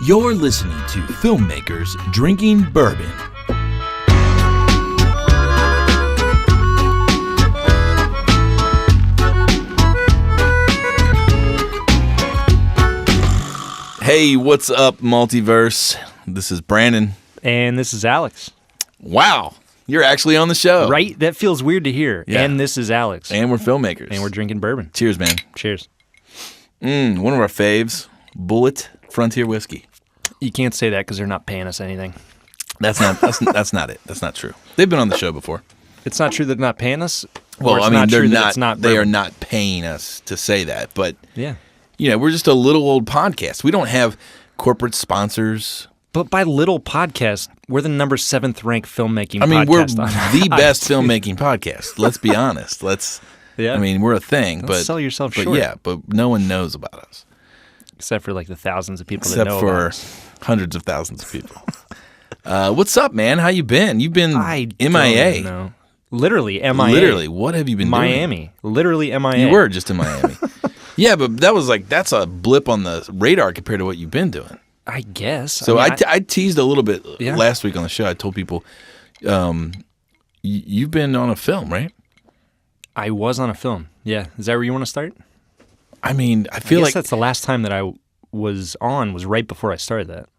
You're listening to Filmmakers Drinking Bourbon. Hey, what's up, Multiverse? This is Brandon. And this is Alex. Wow, you're actually on the show. Right? That feels weird to hear. Yeah. And this is Alex. And we're filmmakers. And we're drinking bourbon. Cheers, man. Cheers. One of our faves, Bullet Frontier Whiskey. You can't say that because they're not paying us anything. That's not it. That's not true. They've been on the show before. It's not true they're not paying us? Well, I mean, they bourbon? are not paying us to say that, but yeah. You know, we're just a little old podcast. We don't have corporate sponsors. But by little podcast, we're the number 7th ranked filmmaking podcast. I mean, we're the best filmmaking podcast. Let's be honest. Yeah. I mean, we're a thing. Don't sell yourself short. Yeah, but no one knows about us. Except for like the thousands of people that know about us. Except for hundreds of thousands of people. What's up, man? How you been? You've been MIA. No. Literally MIA. Literally. What have you been doing? Miami. Literally MIA. You were just in Miami. Yeah, but that's a blip on the radar compared to what you've been doing. I guess. So I teased a little bit last week on the show. I told people, you've been on a film, right? I was on a film. Yeah. Is that where you want to start? I mean, I feel like that's the last time that I was right before I started that.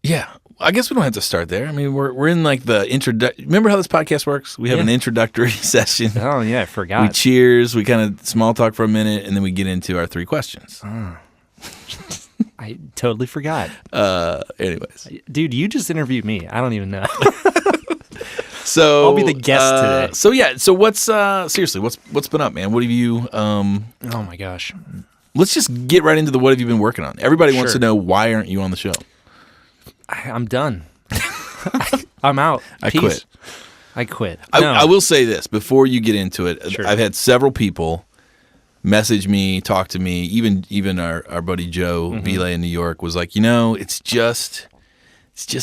Yeah. I guess we don't have to start there. I mean, we're in like the remember how this podcast works? We have an introductory session. Oh, yeah, I forgot. We cheers, we kind of small talk for a minute, and then we get into our 3 questions. I totally forgot. Anyways. Dude, you just interviewed me. I don't even know. So I'll be the guest today. So yeah, so what's seriously, what's been up, man? What have you oh my gosh. Let's just get right into the what have you been working on. Everybody wants to know, why aren't you on the show? I'm done. I'm out. I quit. I will say this before you get into it. Sure. I've had several people message me, talk to me, even our buddy Joe Belay in New York was like, it's just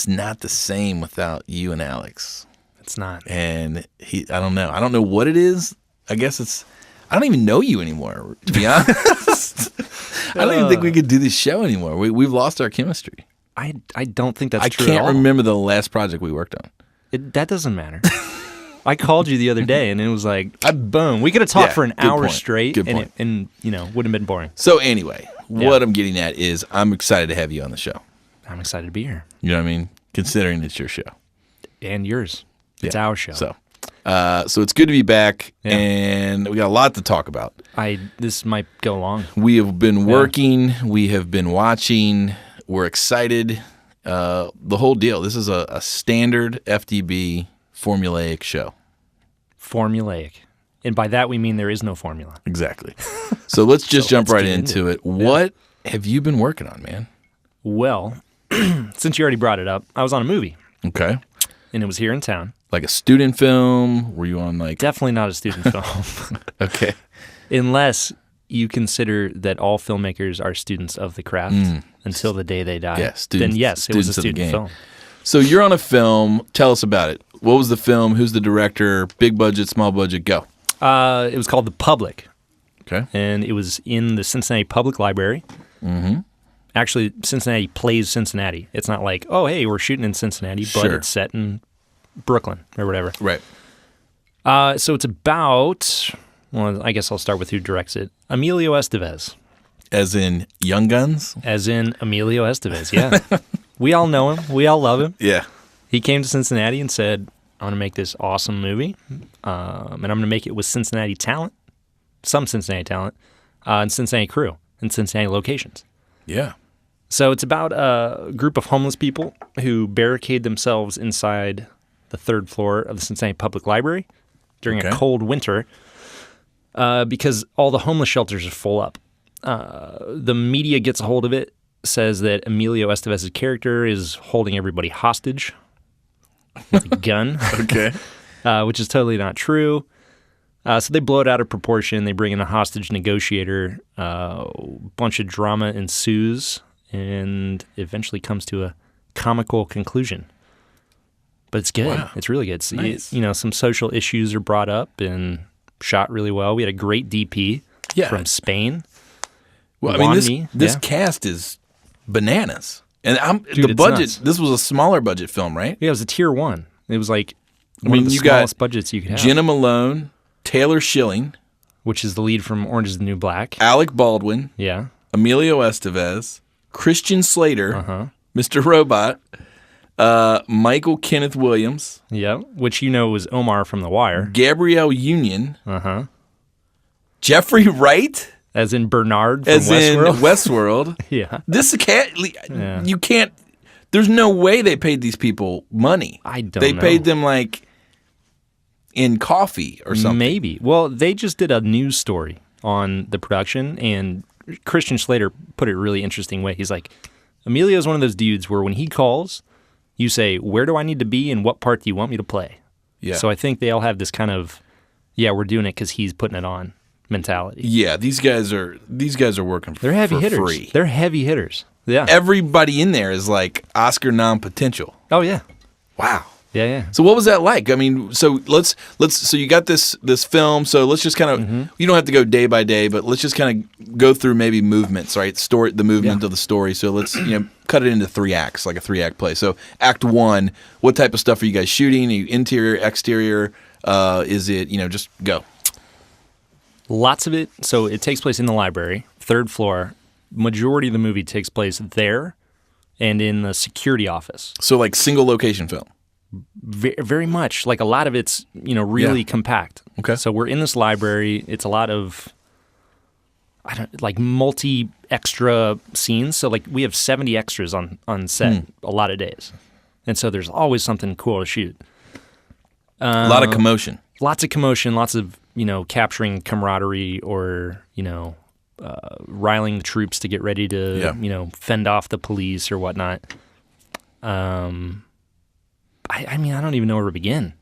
not the same without you and Alex. It's not. And I don't know what it is. I guess I don't even know you anymore, to be honest. I don't even think we could do this show anymore. We've lost our chemistry. I don't think that's true I can't at all. remember the last project we worked on. That doesn't matter. I called you the other day, and it was like, boom. We could have talked for an hour straight, and wouldn't have been boring. So anyway, what I'm getting at is I'm excited to have you on the show. I'm excited to be here. You know what I mean? Considering it's your show. And yours. It's our show. So it's good to be back, and we got a lot to talk about. This might go long. We have been working. We have been watching. We're excited. The whole deal. This is a standard FDB formulaic show. Formulaic. And by that we mean there is no formula. Exactly. So let's just jump right into it. What have you been working on, man? Well, since you already brought it up, I was on a movie. Okay. And it was here in town. Like a student film? Were you on like... Definitely not a student film. Okay. Unless you consider that all filmmakers are students of the craft until the day they die. Yeah, then yes, it was a student film. So you're on a film. Tell us about it. What was the film? Who's the director? Big budget, small budget? Go. It was called The Public. Okay. And it was in the Cincinnati Public Library. Mm-hmm. Actually, Cincinnati plays Cincinnati. It's not like, oh, hey, we're shooting in Cincinnati, but it's set in Brooklyn or whatever. Right. So it's about, well, I guess I'll start with who directs it. Emilio Estevez. As in Young Guns? As in Emilio Estevez, yeah. We all know him. We all love him. Yeah. He came to Cincinnati and said, I'm going to make this awesome movie, and I'm going to make it with Cincinnati talent, some Cincinnati talent, and Cincinnati crew, and Cincinnati locations. Yeah. So it's about a group of homeless people who barricade themselves inside the 3rd floor of the Cincinnati Public Library during a cold winter because all the homeless shelters are full up. The media gets a hold of it, says that Emilio Estevez's character is holding everybody hostage with a gun, which is totally not true. So they blow it out of proportion. They bring in a hostage negotiator. A bunch of drama ensues and eventually comes to a comical conclusion. But it's good. Wow. It's really good. So nice. Some social issues are brought up and shot really well. We had a great DP from Spain. Well, I mean, this cast is bananas. And Dude, the it's budget. nuts. This was a smaller budget film, right? Yeah, it was a tier 1. It was like one of the you smallest got budgets you could have. Jenna Malone, Taylor Schilling, which is the lead from Orange is the New Black. Alec Baldwin, Yeah. Emilio Estevez, Christian Slater, Uh-huh. Mr. Robot, Michael Kenneth Williams, Yeah, which was Omar from The Wire. Gabrielle Union, Uh-huh. Jeffrey Wright, As in Bernard from as Westworld. in Westworld. Yeah. This can't. You can't. There's no way they paid these people money. I don't They know. paid them like in coffee or something. Maybe. Well, they just did a news story on the production, and Christian Slater put it a really interesting way. He's like, Emilio's one of those dudes where when he calls, you say, where do I need to be and what part do you want me to play? Yeah. So I think they all have this kind of, we're doing it because he's putting it on mentality. Yeah, these guys are working. They're heavy for hitters. free. They're heavy hitters. Yeah. Everybody in there is like Oscar nom potential. Oh, yeah. Wow. Yeah. So what was that like? I mean, so let's so you got this film. So let's just kind of you don't have to go day by day, but let's just kind of go through maybe movements, right? The movement of the story. So let's cut it into 3 acts, like a 3-act play. So Act 1, what type of stuff are you guys shooting? Are you interior, exterior? Is it just go? Lots of it. So it takes place in the library, 3rd floor. Majority of the movie takes place there and in the security office. So like single location film. Very much. Like a lot of it's, really compact. Okay. So we're in this library. It's a lot of, multi-extra scenes. So like we have 70 extras on set a lot of days. And so there's always something cool to shoot. A lot of commotion. Lots of commotion, lots of, capturing camaraderie or, riling the troops to get ready to, fend off the police or whatnot. I don't even know where to begin.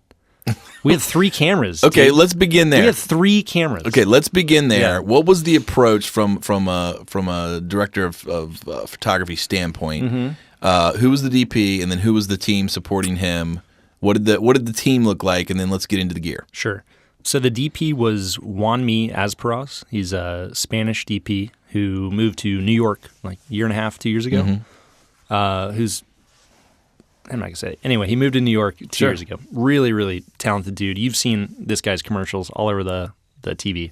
We had 3 cameras. Okay, dude. let's begin there. We had 3 cameras. Okay, let's begin there. Yeah. What was the approach from a director of photography standpoint? Who was the DP, and then who was the team supporting him? What did the team look like? And then let's get into the gear. Sure. So the DP was Juanmi Azparos. He's a Spanish DP who moved to New York like a year and a half, 2 years ago. Who's I'm not gonna say it. Anyway, he moved to New York 2 years ago. Really, really talented dude. You've seen this guy's commercials all over the TV.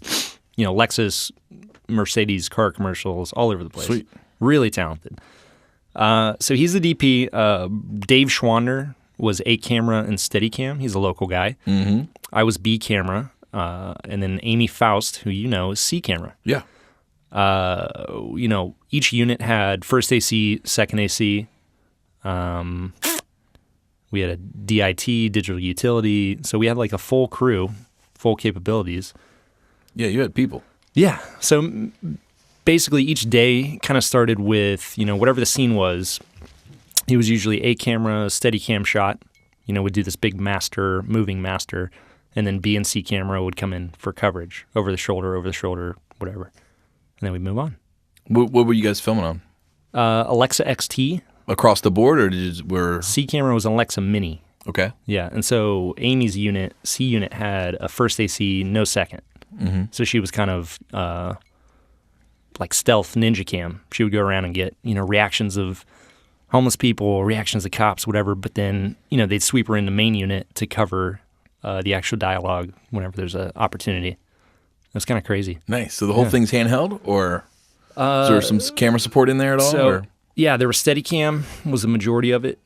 Lexus, Mercedes car commercials all over the place. Sweet. Really talented. So he's the DP. Dave Schwander was A camera and Steadicam. He's a local guy. I was B camera, and then Amy Faust, who is C camera. Yeah. Each unit had first AC, second AC. We had a DIT, digital utility. So we had like a full crew, full capabilities. Yeah, you had people. Yeah. So basically each day kind of started with, whatever the scene was. It was usually A camera, Steadicam shot. Would do this big moving master. And then B and C camera would come in for coverage, over the shoulder, whatever. And then we'd move on. What were you guys filming on? Alexa XT. Across the board, or C camera was an Alexa Mini. Okay. Yeah, and so Amy's unit, C unit, had a first AC, no second. So she was kind of like stealth ninja cam. She would go around and get reactions of homeless people, reactions of cops, whatever. But then they'd sweep her into main unit to cover the actual dialogue whenever there's an opportunity. That's kind of crazy. Nice. So the whole thing's handheld, or is there some camera support in there at all? Or? Yeah, there was Steadicam was the majority of it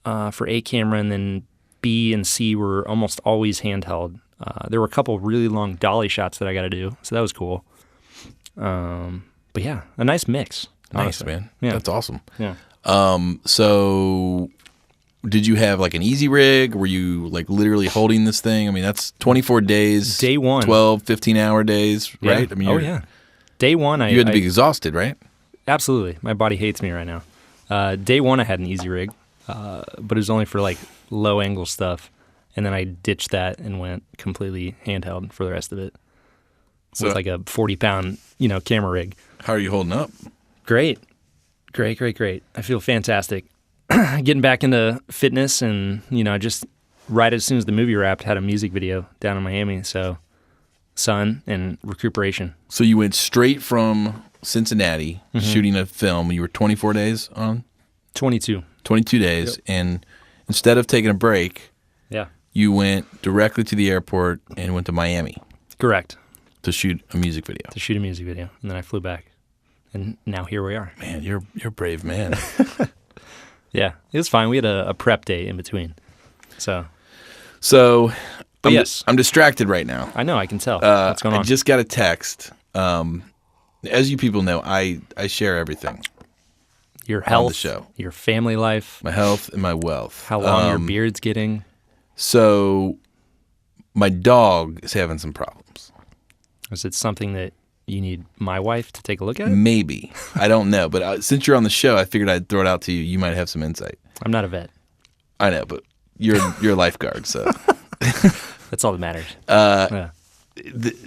for A camera, and then B and C were almost always handheld. There were a couple really long dolly shots that I got to do, so that was cool. But yeah, a nice mix. Nice, honestly. man. Yeah. That's awesome. Yeah. So did you have like an easy rig? Were you like literally holding this thing? I mean, that's 24 days. Day one. 12, 15-hour days, right? Yeah. I mean, yeah. Day one, you had to be exhausted, right? Absolutely. My body hates me right now. Day one, I had an easy rig, but it was only for like low angle stuff. And then I ditched that and went completely handheld for the rest of it. So with like a 40-pound, camera rig. How are you holding up? Great. I feel fantastic. Getting back into fitness, and, just right as soon as the movie wrapped, had a music video down in Miami. So sun and recuperation. So you went straight from Cincinnati shooting a film. You were 24 days on? 22. 22 days. Yep. And instead of taking a break, Yeah. you went directly to the airport and went to Miami Correct. to shoot a music video. To shoot a music video. And then I flew back. And now here we are. Man, you're a brave man. Yeah. It was fine. We had a prep day in between. So yes, I'm distracted right now. I know. I can tell. What's going on? I just got a text. As you people know, I share everything. Your health, on the show. Your family life, My health and my wealth. how long your beard's getting. So my dog is having some problems. Is it something that you need my wife to take a look at? Maybe. I don't know. But since you're on the show, I figured I'd throw it out to you. You might have some insight. I'm not a vet. I know, but you're a lifeguard, so. That's all that matters. Yeah.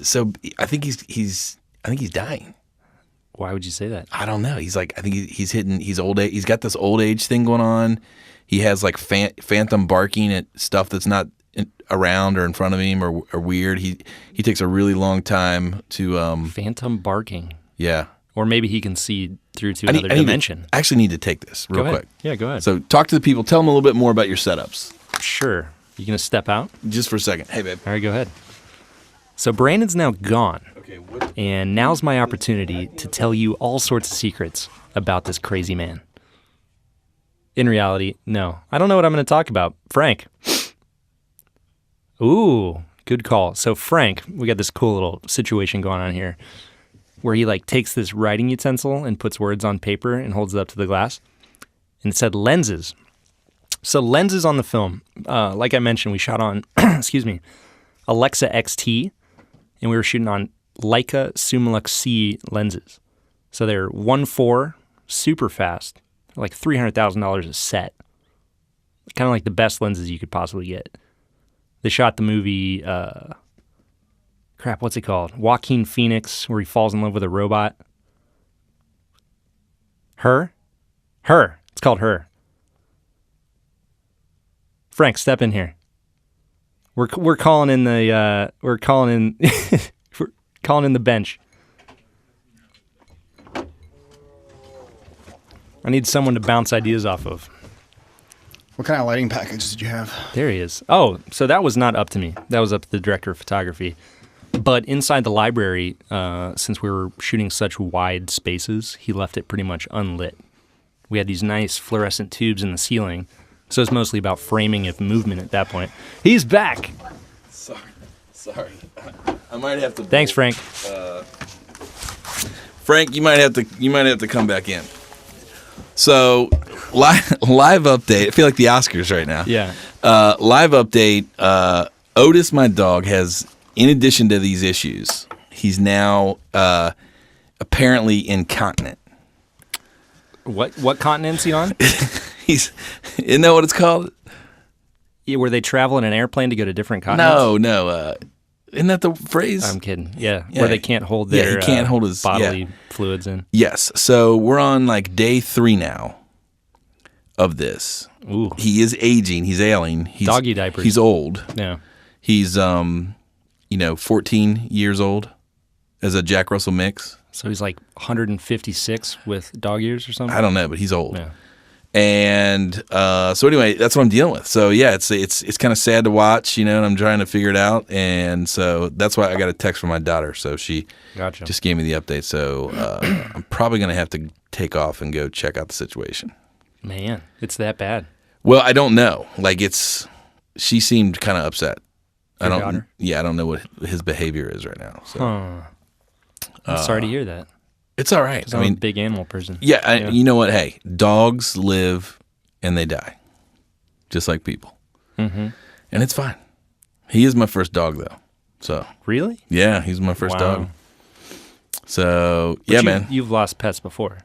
So I think he's dying. Why would you say that? I don't know. He's like, I think he's old age. He's got this old age thing going on. He has like phantom barking at stuff that's not around or in front of him or weird. He takes a really long time to Phantom barking. Yeah. Or maybe he can see through to another dimension. I actually need to take this real quick. Yeah, go ahead. So talk to the people. Tell them a little bit more about your setups. Sure. You gonna step out? Just for a second. Hey, babe. All right, go ahead. So Brandon's now gone. Okay. And now's my opportunity to tell you all sorts of secrets about this crazy man. In reality, no. I don't know what I'm going to talk about. Frank. Ooh, good call. So Frank, we got this cool little situation going on here where he like takes this writing utensil and puts words on paper and holds it up to the glass. And it said lenses. So lenses on the film, like I mentioned, we shot on, excuse me, Alexa XT, and we were shooting on Leica Summilux C lenses. So they're 1.4, super fast, like $300,000 a set. Kind of like the best lenses you could possibly get. They shot the movie, what's it called? Joaquin Phoenix, where he falls in love with a robot. Her. It's called Her. Frank, step in here. We're calling in the we're calling in the bench. I need someone to bounce ideas off of. What kind of lighting package did you have? There he is. Oh, so that was not up to me. That was up to the director of photography. But inside the library, since we were shooting such wide spaces, he left it pretty much unlit. We had these nice fluorescent tubes in the ceiling, so it's mostly about framing of movement at that point. He's back. Sorry. I might have to. Thanks, Frank. Frank, you might have to come back in. So, live update. I feel like the Oscars right now. Yeah. Live update. Otis, my dog, has, in addition to these issues, he's now apparently incontinent. What continent's he on? Isn't that what it's called? Yeah, where they travel in an airplane to go to different continents? No. Isn't that the phrase? I'm kidding. Yeah, where they can't hold he their can't hold his bodily fluids in. Yes. So we're on like day 3 now of this. Ooh. He is aging. He's ailing. He's doggy diapers. He's old. Yeah. He's 14 years old as a Jack Russell mix. So he's like 156 with dog ears or something? I don't know, but he's old. Yeah. And so anyway, that's what I'm dealing with. So yeah, it's kind of sad to watch, and I'm trying to figure it out. And so that's why I got a text from my daughter. So she just gave me the update. So I'm probably going to have to take off and go check out the situation. Man, it's that bad. Well, I don't know. Like she seemed kind of upset. Your daughter? Yeah, I don't know what his behavior is right now. So. I'm sorry to hear that. It's all right. I mean, a big animal person. Yeah, you know what? Hey, dogs live and they die, just like people. Mm-hmm. And it's fine. He is my first dog, though. So really? Yeah, he's my first dog. So man, you've lost pets before.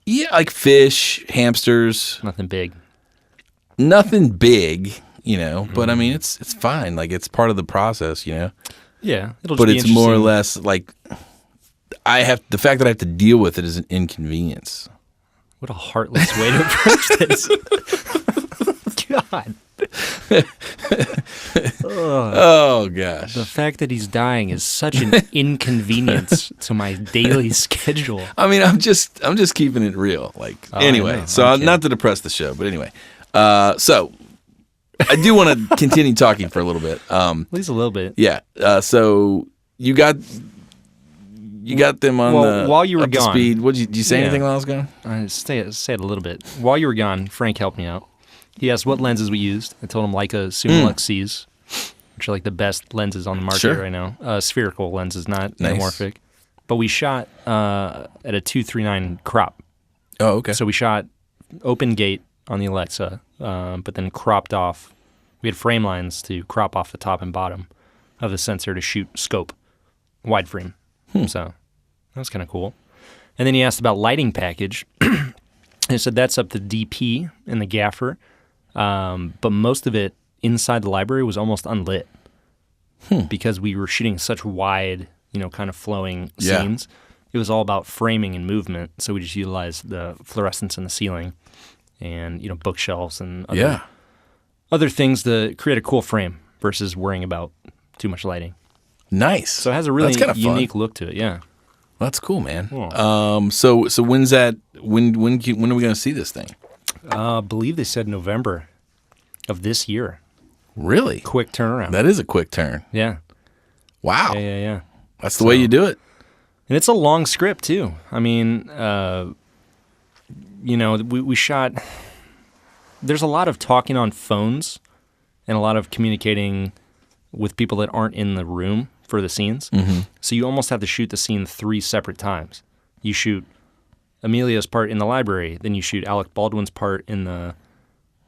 Yeah, like fish, hamsters. Nothing big. Nothing big, But I mean, it's fine. Like it's part of the process, Yeah, it'll. But just it's more or less like. The fact that I have to deal with it is an inconvenience. What a heartless way to approach this. God. Oh gosh. The fact that he's dying is such an inconvenience to my daily schedule. I mean, I'm just keeping it real. Like anyway, so not to depress the show, but anyway. So I do want to continue talking for a little bit. At least a little bit. Yeah. So you got them on while you were up to gone. speed. Did you say anything while I was gone? I say it a little bit. While you were gone, Frank helped me out. He asked what lenses we used. I told him Leica Summilux Cs, which are like the best lenses on the market right now. Spherical lenses, not anamorphic. But we shot at a 239 crop. Oh, okay. So we shot open gate on the Alexa, but then cropped off. We had frame lines to crop off the top and bottom of the sensor to shoot scope, wide frame. So that was kind of cool. And then he asked about lighting package. I said that's up to DP and the gaffer, but most of it inside the library was almost unlit because we were shooting such wide, kind of flowing scenes. It was all about framing and movement, so we just utilized the fluorescence in the ceiling and bookshelves and other things to create a cool frame versus worrying about too much lighting. Nice. So it has a really unique look to it. Yeah. Well, that's cool, man. Cool. So when's that? When are we going to see this thing? I believe they said November of this year. Really? Quick turnaround. That is a quick turn. Yeah. Wow. Yeah. That's the way you do it. And it's a long script too. I mean, we shot. There's a lot of talking on phones, and a lot of communicating with people that aren't in the room for the scenes. Mm-hmm. So you almost have to shoot the scene 3 separate times. You shoot Emilio's part in the library, then you shoot Alec Baldwin's part in the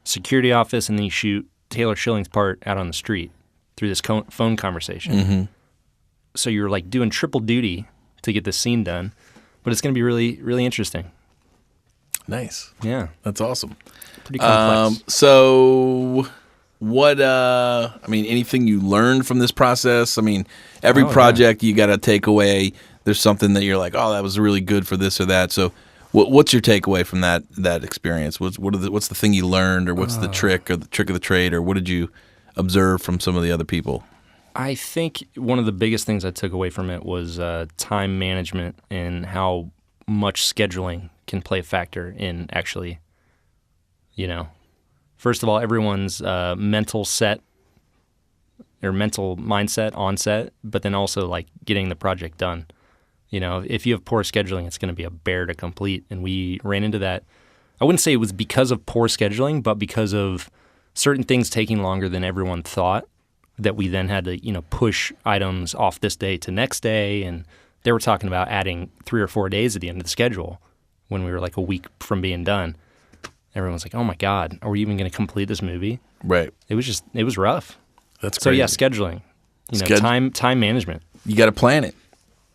security office, and then you shoot Taylor Schilling's part out on the street through this phone conversation. Mm-hmm. So you're like doing triple duty to get this scene done, but it's going to be really, really interesting. Nice. Yeah. That's awesome. Pretty complex. So what, anything you learned from this process? I mean, every project you got to take away, there's something that you're like, oh, that was really good for this or that. So what's your takeaway from that experience? What's the thing you learned, or what's the trick of the trade, or what did you observe from some of the other people? I think one of the biggest things I took away from it was time management and how much scheduling can play a factor in actually, first of all, everyone's mental set or mental mindset on set, but then also like getting the project done. If you have poor scheduling, it's going to be a bear to complete. And we ran into that. I wouldn't say it was because of poor scheduling, but because of certain things taking longer than everyone thought, that we then had to, push items off this day to next day. And they were talking about adding 3 or 4 days at the end of the schedule when we were like a week from being done. Everyone's like, oh my God, are we even going to complete this movie? Right. It was rough. That's crazy. So yeah, scheduling, time management. You got to plan it.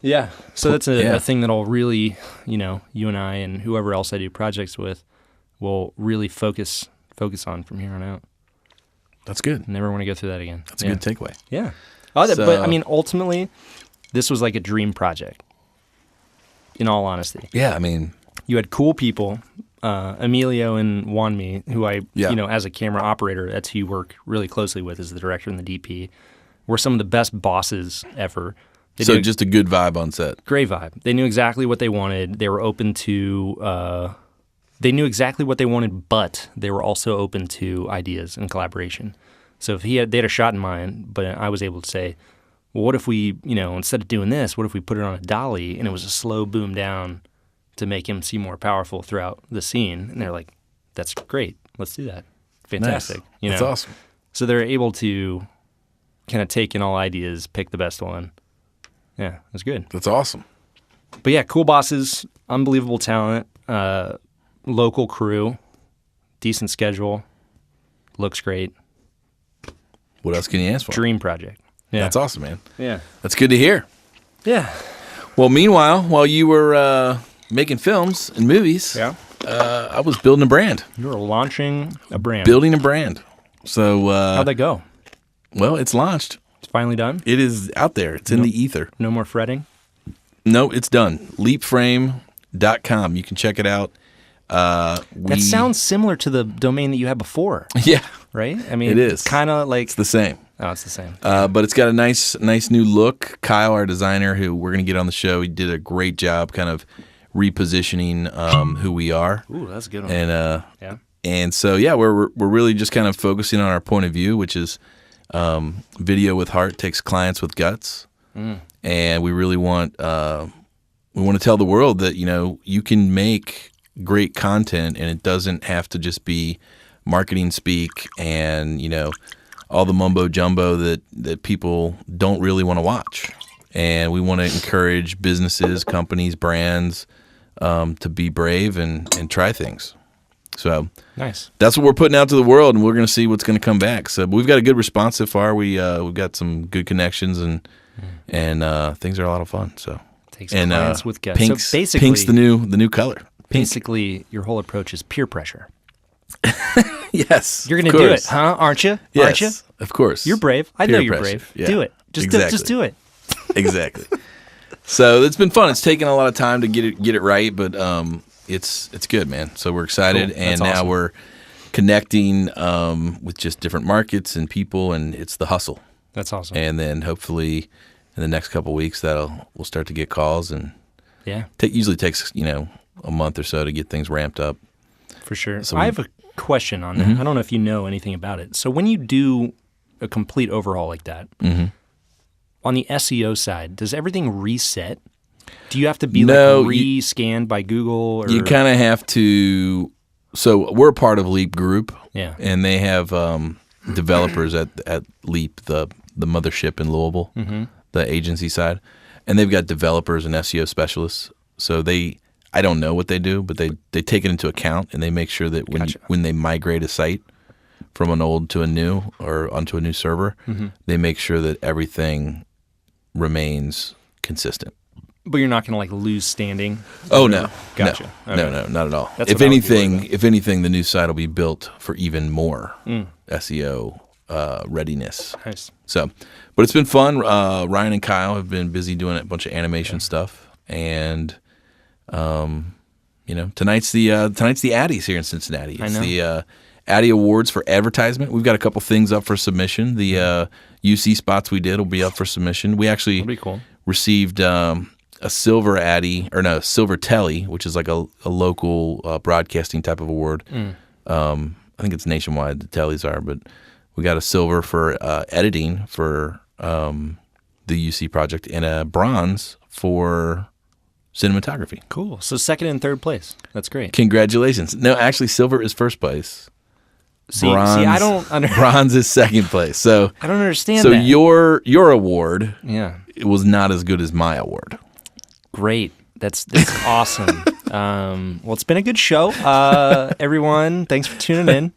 Yeah. So that's a thing that'll really, you and I and whoever else I do projects with will really focus on from here on out. That's good. Never want to go through that again. That's a good takeaway. Yeah. But I mean, ultimately, this was like a dream project, in all honesty. Yeah, I mean, you had cool people, Emilio and Wanmi, who I, as a camera operator, that's who you work really closely with as the director and the DP, were some of the best bosses ever. So just a good vibe on set. Great vibe. They knew exactly what they wanted. They were open to, they knew exactly what they wanted, but they were also open to ideas and collaboration. So if they had a shot in mind, but I was able to say, well, what if we, instead of doing this, what if we put it on a dolly and it was a slow boom down to make him seem more powerful throughout the scene? And they're like, that's great. Let's do that. Fantastic. Nice. That's awesome. So they're able to kind of take in all ideas, pick the best one. Yeah, it was good. That's awesome. But yeah, cool bosses, unbelievable talent, local crew, decent schedule, looks great. What else can you ask for? Dream project. Yeah. That's awesome, man. Yeah. That's good to hear. Yeah. Well, meanwhile, while you were making films and movies, I was building a brand. You were launching a brand. Building a brand. So how'd that go? Well, it's launched. It's finally done? It is out there. It's in the ether. No more fretting? No, it's done. Leapframe.com. You can check it out. That sounds similar to the domain that you had before, Yeah, right? I mean, it is. It's kind of like it's the same. Oh, it's the same. But it's got a nice new look. Kyle, our designer, who we're going to get on the show, he did a great job kind of repositioning who we are. Ooh, that's a good one. And yeah. And so, yeah, we're really just kind of focusing on our point of view, which is video with heart takes clients with guts. And we really want to tell the world that, you can make great content and it doesn't have to just be marketing speak and, all the mumbo jumbo that people don't really want to watch. And we want to encourage businesses, companies, brands to be brave and try things. So nice. That's what we're putting out to the world, and we're going to see what's going to come back. So we've got a good response so far. We've got some good connections, and things are a lot of fun. So takes clients with guts. Pink's, so basically, pink's the new color. Pink. Basically, your whole approach is peer pressure. Yes, you're going to do it, huh? Aren't you? Yes, aren't you? Of course. You're brave. I Peer know you're pressure. brave. Yeah. Do it. Just do it. Exactly. So it's been fun. It's taken a lot of time to get it right, but it's good, man. So we're excited, Cool. and now awesome. we're connecting with just different markets and people, and it's the hustle. That's awesome. And then hopefully in the next couple of weeks we'll start to get calls, and yeah, usually takes a month or so to get things ramped up. For sure. So I have a question on that. I don't know if you know anything about it. So when you do a complete overhaul like that, on the SEO side, does everything reset? Do you have to be re-scanned by Google? Or? You kind of have to. So we're part of Leap Group, yeah, and they have developers at Leap, the mothership in Louisville, the agency side, and they've got developers and SEO specialists. So I don't know what they do, but they take it into account, and they make sure that when they migrate a site from an old to a new or onto a new server, they make sure that everything remains consistent. But you're not going to lose standing? Oh, no. Gotcha. No, Okay. no, not at all. That's If what I would be worried about. anything, the new site will be built for even more SEO readiness. Nice. So, but it's been fun. Ryan and Kyle have been busy doing a bunch of animation stuff, and tonight's the Addies here in Cincinnati. It's the Addie Awards for advertisement. We've got a couple things up for submission. The UC spots we did will be up for submission. We actually That'd be cool. received a silver Addie, or no, silver Telly, which is like a local broadcasting type of award. I think it's nationwide, the Tellys are, but we got a silver for editing for the UC project and a bronze for cinematography. Cool. So second and third place. That's great. Congratulations. No, actually, silver is first place. See, I don't bronze is second place. So I don't understand so that. your award it was not as good as my award. Great. That's awesome. Well, it's been a good show. Everyone, thanks for tuning in.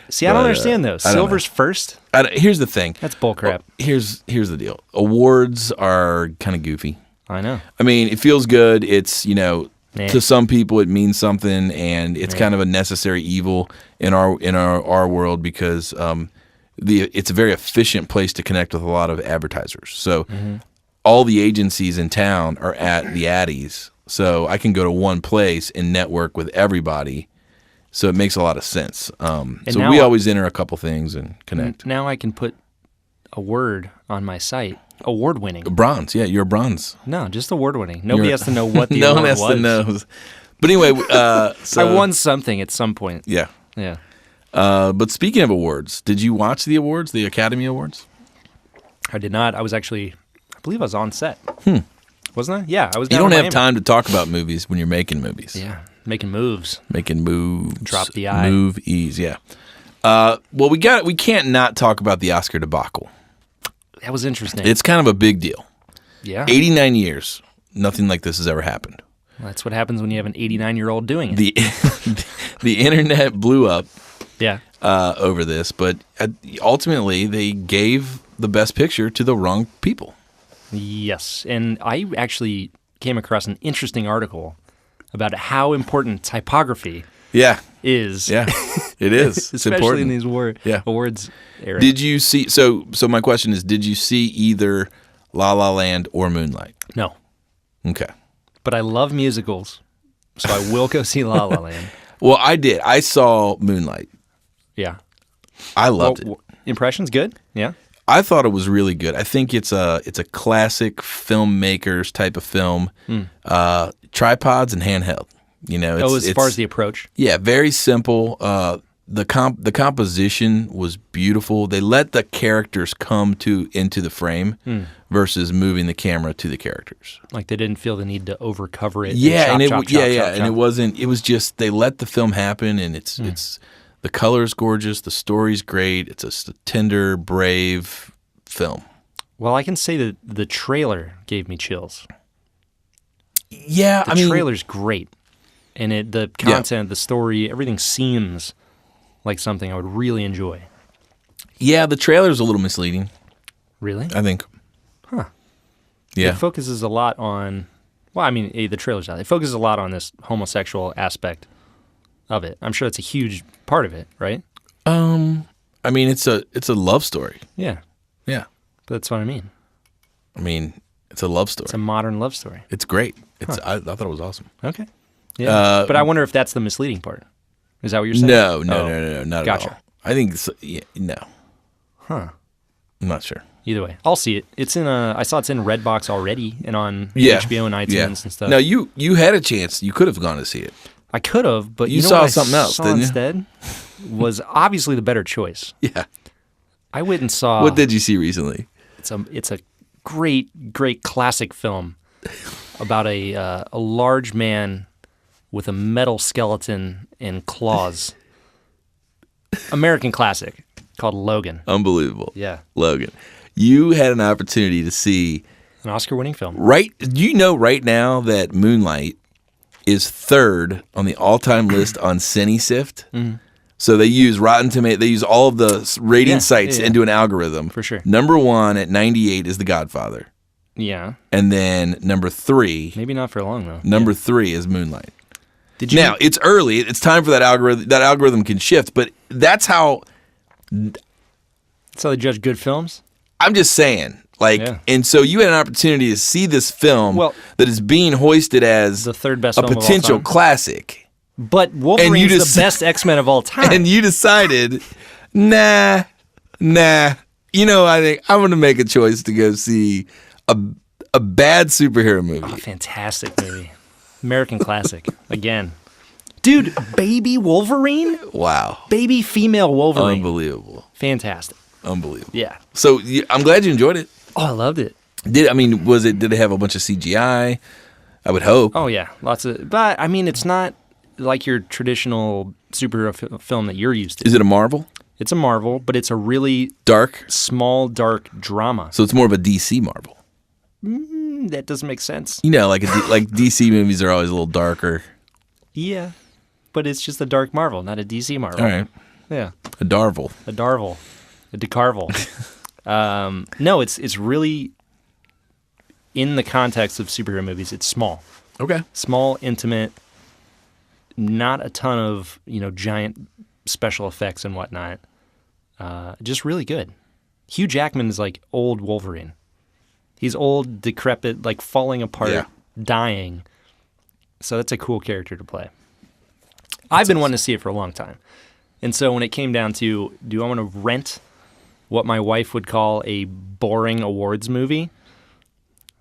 See, I don't understand those. Silver's first? Here's the thing. That's bullcrap. Here's the deal. Awards are kind of goofy. I know. I mean, it feels good. It's, to some people it means something, and it's kind of a necessary evil in our world because it's a very efficient place to connect with a lot of advertisers. So all the agencies in town are at the Addies. So I can go to one place and network with everybody. So it makes a lot of sense. So we always enter a couple things and connect. Now I can put a word on my site. Award-winning. Bronze, yeah, you're a bronze. No, just award-winning. Nobody has to know what the no award one has was. to know. But anyway, so I won something at some point. Yeah. Yeah. But speaking of awards, did you watch the awards, the Academy Awards? I did not. I believe I was on set. Wasn't I? Yeah, I was. You down don't in have Miami. time to talk about movies when you're making movies. Yeah, making moves. Making moves. Drop the I. Move ease, yeah. Well, we can't not talk about the Oscar debacle. That was interesting. It's kind of a big deal. Yeah. 89 years, nothing like this has ever happened. Well, that's what happens when you have an 89-year-old doing it. The internet blew up yeah. over this, but ultimately they gave the best picture to the wrong people. Yes, and I actually came across an interesting article about how important typography is. Yeah, it is. It's especially important. in these awards era. Did you see? So my question is: did you see either La La Land or Moonlight? No, Okay. but I love musicals, so I will go see La La Land. Well, I did. I saw Moonlight. Yeah. I loved it. Impressions good? Yeah. I thought it was really good. I think it's a classic filmmakers type of film. Tripods and handheld. You know, as far as the approach. Yeah, very simple. The composition was beautiful. They let the characters come into the frame versus moving the camera to the characters. Like they didn't feel the need to overcover it. Yeah, and chop, and it wasn't. It was just they let the film happen, and it's the color's gorgeous, the story's great. It's a tender, brave film. Well, I can say that the trailer gave me chills. Yeah, the trailer's great, and the content, the story, everything seems like something I would really enjoy. Yeah, the trailer's a little misleading. Really? I think. Huh. Yeah. It focuses a lot on, the trailer's out. It focuses a lot on this homosexual aspect of it. I'm sure that's a huge part of it, right? It's a love story. Yeah. Yeah. That's what I mean. It's a love story. It's a modern love story. It's great. I thought it was awesome. Okay. Yeah. But I wonder if that's the misleading part. Is that what you're saying? No, not Gotcha. at all. I think no. Huh. I'm not sure. Either way, I'll see it. It's I saw it's in Redbox already and on HBO and iTunes and stuff. No, you had a chance. You could have gone to see it. I could have, but you know saw what something I else, saw didn't you? instead was obviously the better choice. Yeah. I went and saw. What did you see recently? It's a great classic film about a large man with a metal skeleton and claws. American classic called Logan. Unbelievable. Yeah. Logan. You had an opportunity to see an Oscar-winning film. Right? You know right now that Moonlight is third on the all-time list on CineSift. Mm-hmm. So they use Rotten Tomatoes. They use all of the rating sites and do an algorithm. For sure. Number 1 at 98 is The Godfather. Yeah. And then number 3. Maybe not for long though. Number 3 is Moonlight. Now it's early. It's time for that algorithm. That algorithm can shift, but that's how. That's how they judge good films. I'm just saying, and so you had an opportunity to see this film that is being hoisted as the third best a film potential of all time. Classic. But Wolverine's the best X-Men of all time. And you decided, nah. You know, I think I'm going to make a choice to go see a bad superhero movie. Oh, fantastic movie. American classic. Again. Dude, baby Wolverine? Wow. Baby female Wolverine. Unbelievable. Fantastic. Unbelievable. Yeah. So I'm glad you enjoyed it. Oh, I loved it. Did it have a bunch of CGI? I would hope. Oh, yeah. Lots of, but it's not like your traditional superhero film that you're used to. Is it a Marvel? It's a Marvel, but it's a really dark, small, dark drama. So it's more of a DC Marvel. That doesn't make sense. You know, like DC movies are always a little darker. Yeah, but it's just a dark Marvel, not a DC Marvel. All right. Yeah. A Darvel. A DeCarvel. No, it's really in the context of superhero movies. It's small. Okay. Small, intimate. Not a ton of giant special effects and whatnot. Just really good. Hugh Jackman is like old Wolverine. He's old, decrepit, like falling apart, dying. So that's a cool character to play. I've been wanting to see it for a long time. And so when it came down to, do I want to rent what my wife would call a boring awards movie,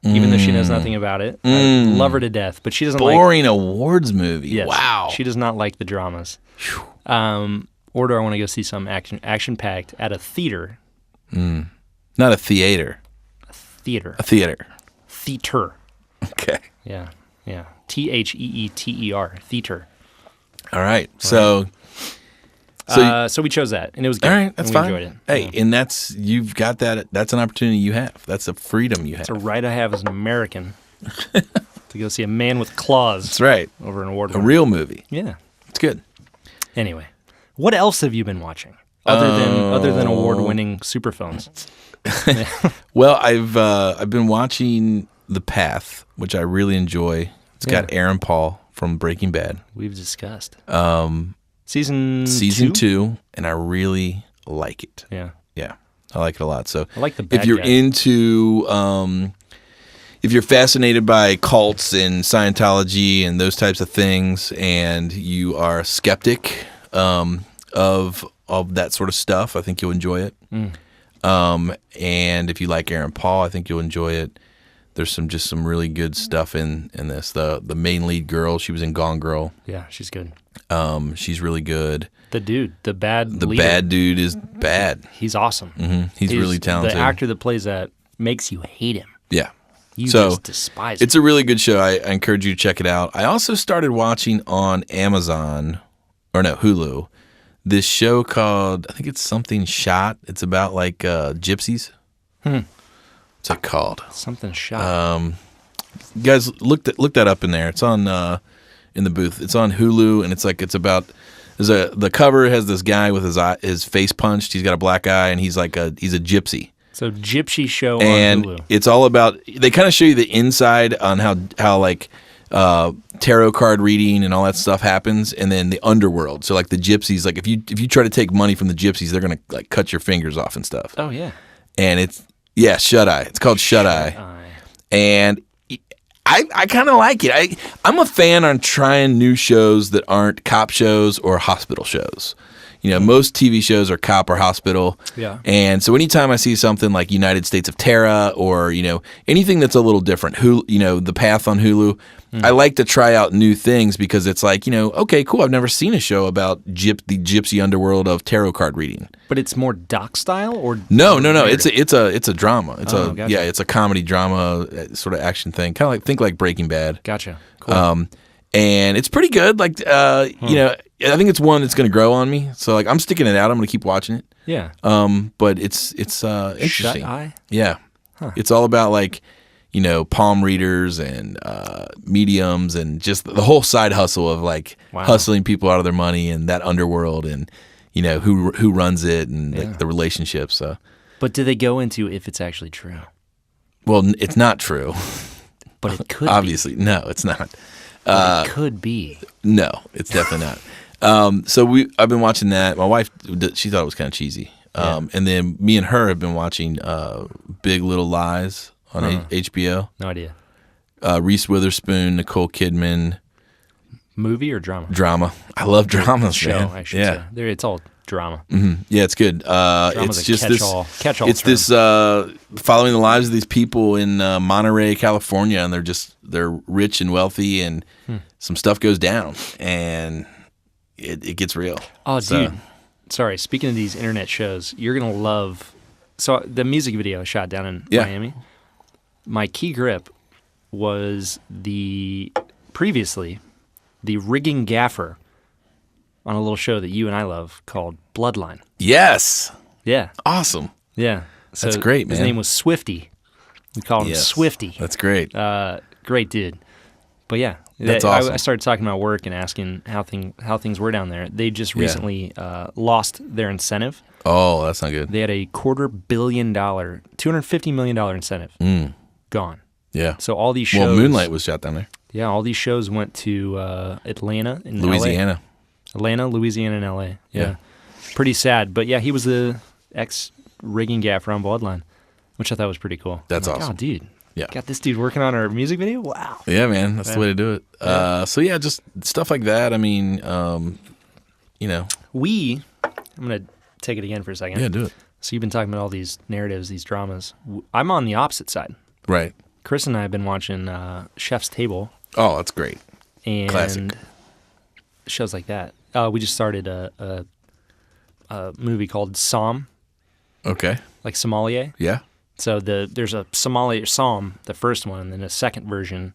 even though she knows nothing about it. I love her to death, but she doesn't boring awards movie. Yes, wow. She does not like the dramas. Or do I want to go see some action-packed at a theater? Not a theater. Theater. A theater. Theater. Okay. Yeah. Theeter. Theater. All right. So we chose that, and it was good. All right, that's fine. We enjoyed it. Hey, and you've got that. That's an opportunity you have. That's a freedom you have. It's a right I have as an American to go see a man with claws. That's right. Over an award. A real movie. Yeah. It's good. Anyway, what else have you been watching other than award-winning super films? Well, I've been watching The Path, which I really enjoy. It's got Aaron Paul from Breaking Bad. We've discussed. Season 2, and I really like it. Yeah. I like it a lot. So I like the bad if you're guy. into if you're fascinated by cults and Scientology and those types of things, and you are a skeptic of that sort of stuff, I think you'll enjoy it. And if you like Aaron Paul, I think you'll enjoy it. There's some really good stuff in this. The main lead girl, she was in Gone Girl. Yeah, she's good. She's really good. The bad leader, bad dude is bad. He's awesome. Mm-hmm. He's really talented. The actor that plays that makes you hate him. Yeah. You just despise him. It's a really good show. I encourage you to check it out. I also started watching on Hulu, this show called, I think it's something Shot. It's about like gypsies. What's it called? Something Shot. You guys, look that up in there. It's on in the booth. It's on Hulu, and it's about the cover has this guy with his face punched. He's got a black eye, and he's a gypsy. So gypsy show and on Hulu. It's all about, they kind of show you the inside on how like tarot card reading and all that stuff happens, and then the underworld. So like the gypsies, like if you try to take money from the gypsies, they're gonna like cut your fingers off and stuff. Oh yeah. And Shut Eye. It's called Shut Eye. And I kind of like it. I'm a fan on trying new shows that aren't cop shows or hospital shows. Most TV shows are cop or hospital. Yeah. And so anytime I see something like United States of Terra or, anything that's a little different, The Path on Hulu, I like to try out new things because it's like, okay, cool. I've never seen a show about the gypsy underworld of tarot card reading. But it's more doc style or no. It's a drama. Gotcha. It's a comedy drama sort of action thing. Kind of think like Breaking Bad. Gotcha. Cool. And it's pretty good. Like I think it's one that's going to grow on me. So like I'm sticking it out. I'm going to keep watching it. Yeah. But it's interesting. Shut Eye? Yeah. Huh. It's all about like, palm readers and mediums and just the whole side hustle of like hustling people out of their money and that underworld and who runs it and like, the relationships. So. But do they go into if it's actually true? Well, it's not true. But it could Obviously. be. No, it's not. It could be. No, it's definitely not. So I've been watching that. My wife, she thought it was kind of cheesy. And then me and her have been watching Big Little Lies on HBO. No idea. Reese Witherspoon, Nicole Kidman. Movie or drama? Drama. I love dramas, Show, man. I should say. It's all drama. Mm-hmm. Yeah, it's good. Drama's it's just catch-all It's term. this following the lives of these people in Monterey, California, and they're rich and wealthy, and some stuff goes down, and it gets real. Oh, dude. Sorry. Speaking of these internet shows, you're gonna love. So the music video shot down in Miami. My key grip was previously the rigging gaffer on a little show that you and I love called Bloodline. Yes. Yeah. Awesome. Yeah. So that's great, man. His name was Swifty. We called him Swifty. That's great. Great dude. But yeah, that's awesome. I started talking about work and asking how things were down there. They just recently lost their incentive. Oh, that's not good. They had a $250 million $250 million incentive. Gone. Yeah. So all these shows. Well, Moonlight was shot down there. Yeah, all these shows went to Atlanta and Louisiana. Atlanta, Louisiana, and L.A. Yeah. Pretty sad. But yeah, he was the ex-rigging gaffer on Bloodline, which I thought was pretty cool. That's awesome. Oh, dude. Yeah. Got this dude working on our music video? Wow. Yeah, man. That's the way to do it. So yeah, just stuff like that. I mean, I'm going to take it again for a second. Yeah, do it. So you've been talking about all these narratives, these dramas. I'm on the opposite side. Right. Chris and I have been watching Chef's Table. Oh, that's great. And classic. Shows like that. We just started a movie called Psalm. Okay. Like sommelier. Yeah. So there's a sommelier Psalm, the first one, and then a second version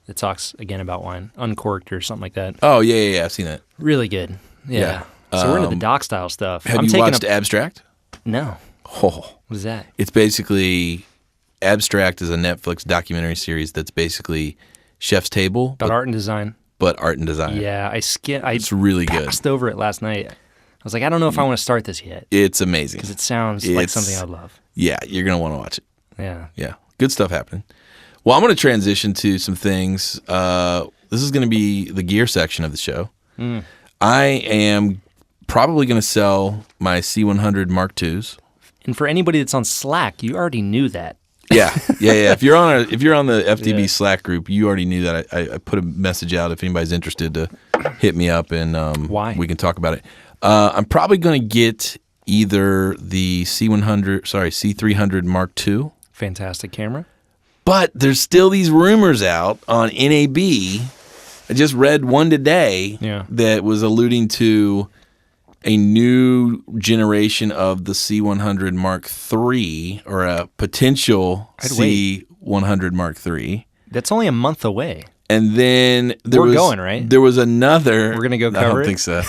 that talks again about wine, Uncorked or something like that. Oh yeah. I've seen that. Really good. Yeah. So we're into the doc style stuff. Have you watched Abstract? No. Oh. What is that? It's basically Abstract is a Netflix documentary series that's basically Chef's Table, About art and design. But art and design. Yeah, It's really good. Passed over it last night. I was like, I don't know if I want to start this yet. It's amazing because it sounds like something I'd love. Yeah, you're gonna want to watch it. Yeah, good stuff happening. Well, I'm gonna transition to some things. This is gonna be the gear section of the show. I am probably gonna sell my C100 Mark IIs. And for anybody that's on Slack, you already knew that. Yeah. If you're on the FTB Slack group, you already knew that. I put a message out if anybody's interested to hit me up and Why? we can talk about it. I'm probably going to get either the C300 Mark II. Fantastic camera. But there's still these rumors out on NAB. I just read one today that was alluding to a new generation of the C100 Mark III, or a potential C100 Mark III. That's only a month away. And then we're going, right? There was another. We're gonna go cover it. I don't think so.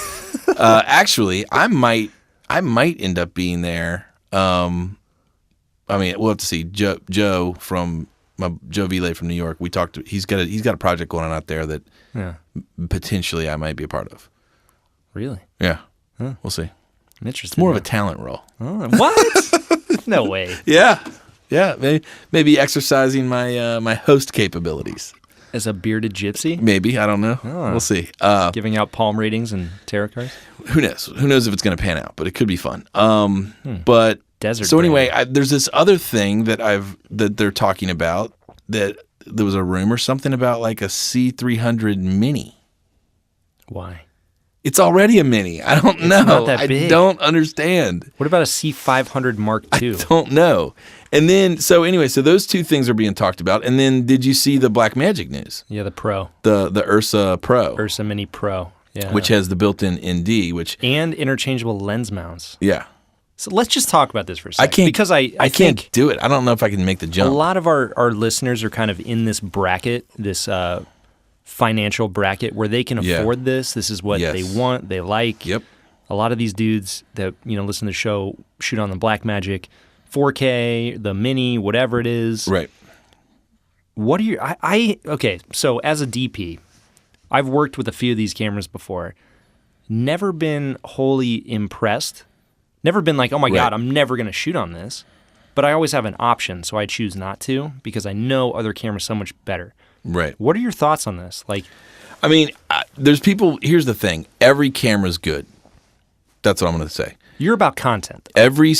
Actually, I might end up being there. I mean, we'll have to see. Joe Vile from New York. We talked. He's got a project going on out there that potentially I might be a part of. Really? Yeah. Huh. We'll see. I'm interested. It's more of a talent role. Oh, what? No way. Yeah. Maybe exercising my host capabilities. As a bearded gypsy? Maybe. I don't know. Oh. We'll see. Giving out palm readings and tarot cards? Who knows? Who knows if it's going to pan out? But it could be fun. But Desert. So anyway, there's this other thing that they're talking about, that there was a rumor, something about like a C300 Mini. Why? It's already a Mini. I don't know. Not that big. I don't understand. What about a C500 Mark II? I don't know. And then, so those two things are being talked about. And then, did you see the Blackmagic news? Yeah, the Pro. The Ursa Pro. Ursa Mini Pro. Yeah. Which has the built-in ND, and interchangeable lens mounts. Yeah. So let's just talk about this for a second. I can't think do it. I don't know if I can make the jump. A lot of our listeners are kind of in this bracket, this financial bracket where they can afford this. This is what they want, they like. Yep. A lot of these dudes that listen to the show shoot on the Blackmagic 4K, the Mini, whatever it is. Right. What are your okay, so as a DP, I've worked with a few of these cameras before. Never been wholly impressed. Never been like, oh my God, I'm never going to shoot on this. But I always have an option, so I choose not to because I know other cameras so much better. Right. What are your thoughts on this? I mean, there's people. Here's the thing: every camera's good. That's what I'm going to say. You're about content. Every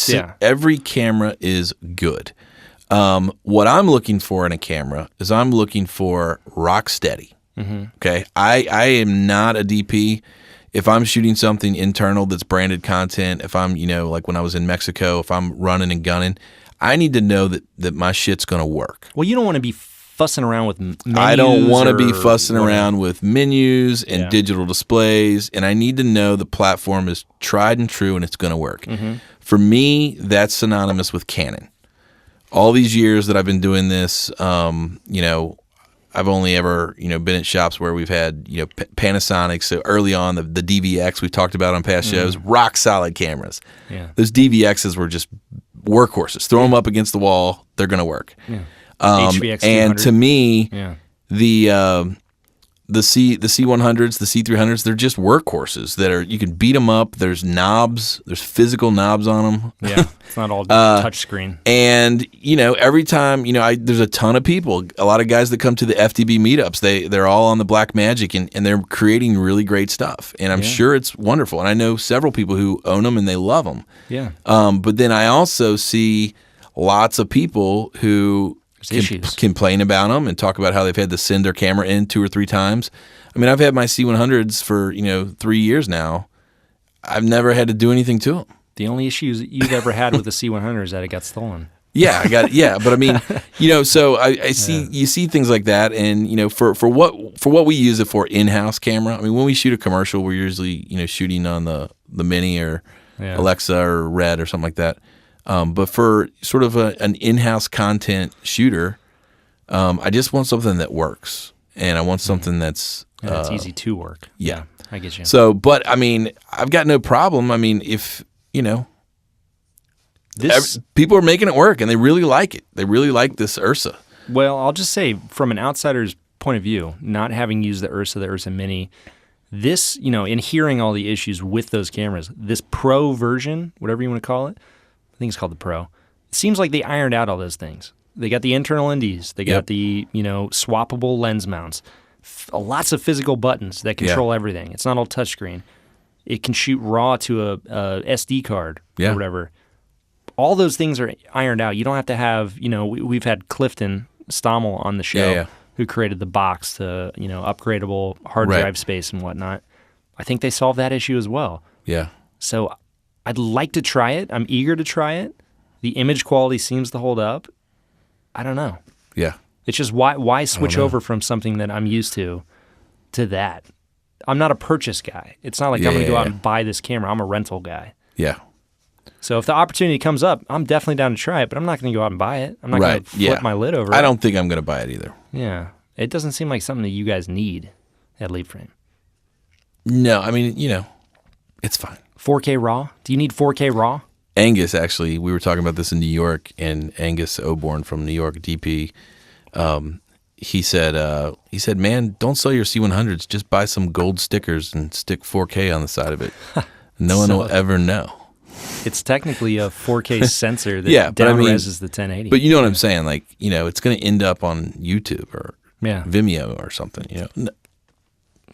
camera is good. What I'm looking for in a camera is I'm looking for rock steady. Mm-hmm. Okay, I am not a DP. If I'm shooting something internal that's branded content, if I'm, like when I was in Mexico, if I'm running and gunning, I need to know that my shit's going to work. Well, you don't want to be fussing around with menus. I don't want to be fussing around with menus and digital displays, and I need to know the platform is tried and true and it's going to work. Mm-hmm. For me, that's synonymous with Canon. All these years that I've been doing this, I've only ever, been at shops where we've had, Panasonic. So early on, the DVX we've talked about on past shows, rock solid cameras. Yeah. Those DVXs were just workhorses. Throw them up against the wall, they're going to work. Yeah. HVX 200. And to me, the C100s, the C300s, they're just workhorses that are, you can beat them up. There's knobs, there's physical knobs on them. Yeah, it's not all touch screen. And every time, there's a ton of people, a lot of guys that come to the FTB meetups. They're all on the Blackmagic and they're creating really great stuff. And I'm sure it's wonderful. And I know several people who own them and they love them. Yeah. But then I also see lots of people who complain about them and talk about how they've had to send their camera in 2 or 3 times. I mean, I've had my C100s for 3 years now. I've never had to do anything to them. The only issues you've ever had with the C100 is that it got stolen. Yeah, I got but I mean, so I see you see things like that, and for what we use it for in-house camera. I mean, when we shoot a commercial, we're usually shooting on the Mini or Alexa or Red or something like that. But for sort of an in-house content shooter, I just want something that works, and I want something that's it's easy to work. Yeah, I get you. So, but I mean, I've got no problem. I mean, if people are making it work, and they really like it. They really like this Ursa. Well, I'll just say, from an outsider's point of view, not having used the Ursa Mini, this, in hearing all the issues with those cameras, this Pro version, whatever you want to call it. I think it's called the Pro. It seems like they ironed out all those things. They got the internal NDs. They got the, swappable lens mounts. Lots of physical buttons that control everything. It's not all touchscreen. It can shoot RAW to a SD card or whatever. all those things are ironed out. You don't have to have, we've had Clifton Stommel on the show who created the box to, upgradable hard drive space and whatnot. I think they solved that issue as well. Yeah. So I'd like to try it. I'm eager to try it. The image quality seems to hold up. I don't know. Yeah. It's just why switch over from something that I'm used to that? I'm not a purchase guy. It's not like I'm going to go out and buy this camera. I'm a rental guy. Yeah. So if the opportunity comes up, I'm definitely down to try it, but I'm not going to go out and buy it. I'm not going to flip my lid over it. I don't think I'm going to buy it either. Yeah. It doesn't seem like something that you guys need at Leap Frame. No, I mean, it's fine. 4K RAW? Do you need 4K RAW? Angus, actually, we were talking about this in New York, and Angus Oborn from New York, DP, he said, man, don't sell your C100s. Just buy some gold stickers and stick 4K on the side of it. No one will ever know. It's technically a 4K sensor that down-reses the 1080. But you know what I'm saying? Like, it's going to end up on YouTube or Vimeo or something,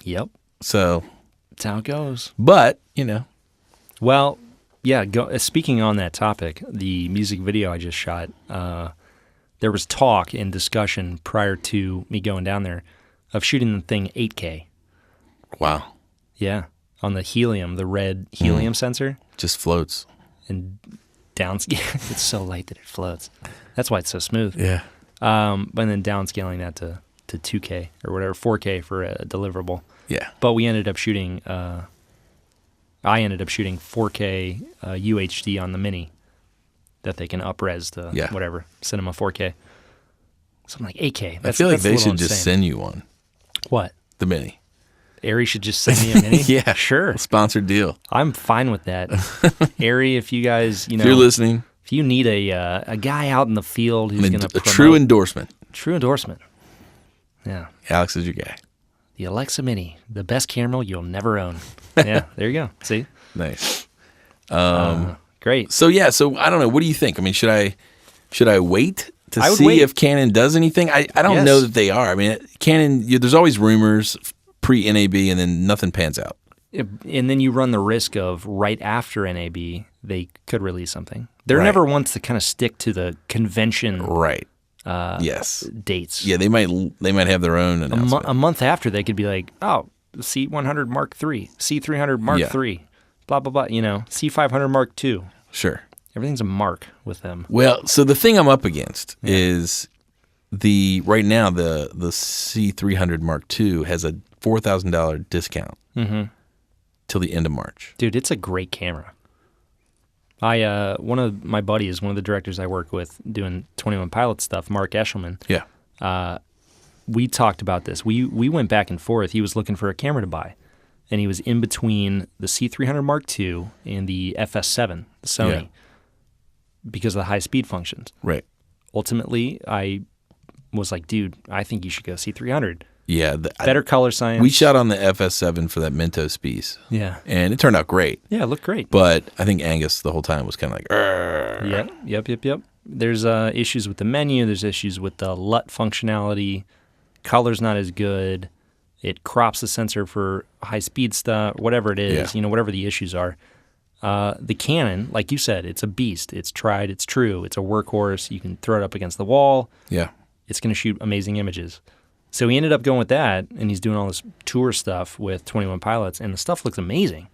Yep. So that's how it goes. But, Well, yeah, speaking on that topic, the music video I just shot, there was talk and discussion prior to me going down there of shooting the thing 8K. Wow. Yeah, on the helium, the red helium sensor. Just floats. And downscale. It's so light that it floats. That's why it's so smooth. Yeah. But then downscaling that to 2K or whatever, 4K for a deliverable. Yeah. But we ended up shooting, I ended up shooting 4K UHD on the Mini that they can up-res to whatever, Cinema 4K. Something like 8K. I feel like they should just send you one. What? The Mini. Arri should just send me a Mini? Yeah. Sure. A sponsored deal. I'm fine with that. Arri, if you guys, if you're listening. If you need a guy out in the field who's going to promote. A true endorsement. True endorsement. Yeah. Alex is your guy. The Alexa Mini, the best camera you'll never own. Yeah, there you go. See? Nice. Great. So I don't know. What do you think? I mean, should I wait to see if Canon does anything? I don't know that they are. I mean, Canon. There's always rumors pre NAB, and then nothing pans out. And then you run the risk of right after NAB, they could release something. They're never ones to kind of stick to the convention. Right. Dates. Yeah, they might have their own announcement. A month after, they could be like, oh, C100 Mark III, C300 Mark III, blah, blah, blah, C500 Mark II. Sure. Everything's a mark with them. Well, so the thing I'm up against is right now the C300 Mark II has a $4,000 discount till the end of March. Dude, it's a great camera. One of my buddies, one of the directors I work with doing 21 Pilot stuff, Mark Eshelman. Yeah. We talked about this. We went back and forth. He was looking for a camera to buy, and he was in between the C300 Mark II and the FS7, the Sony, because of the high speed functions. Right. Ultimately, I was like, dude, I think you should go C300. Yeah. Better color science. We shot on the FS7 for that Mentos piece. Yeah. And it turned out great. Yeah, it looked great. But I think Angus the whole time was kind of like, Arr. Yep. There's issues with the menu. There's issues with the LUT functionality. Color's not as good. It crops the sensor for high-speed stuff, whatever it is, whatever the issues are. The Canon, like you said, it's a beast. It's tried. It's true. It's a workhorse. You can throw it up against the wall. Yeah. It's going to shoot amazing images. So he ended up going with that, and he's doing all this tour stuff with 21 Pilots, and the stuff looks amazing.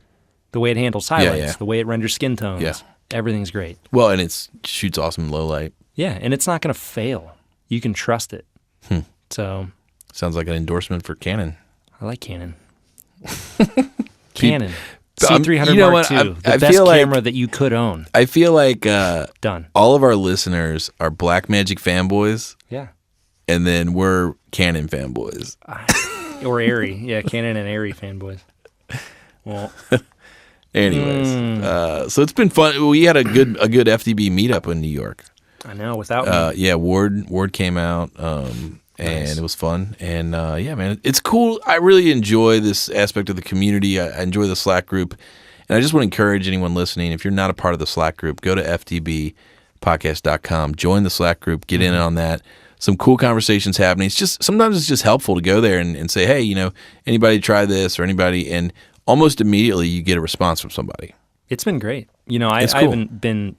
The way it handles highlights, the way it renders skin tones, everything's great. Well, and it shoots awesome in low light. Yeah, and it's not going to fail. You can trust it. So sounds like an endorsement for Canon. I like Canon. Canon. C300 Mark II, the best camera that you could own. I feel like done. All of our listeners are Blackmagic fanboys. Yeah. And then we're Canon fanboys. Or Arri. Yeah, Canon and Arri fanboys. Well. Anyways, so it's been fun. We had a good FDB meetup in New York. I know, without me. Yeah, Ward came out, and it was fun. And yeah, man, it's cool. I really enjoy this aspect of the community. I enjoy the Slack group. And I just want to encourage anyone listening, if you're not a part of the Slack group, go to fdbpodcast.com, join the Slack group, get in on that. Some cool conversations happening. Sometimes it's just helpful to go there and say, hey, anybody try this or anybody, and almost immediately you get a response from somebody. It's been great. I haven't been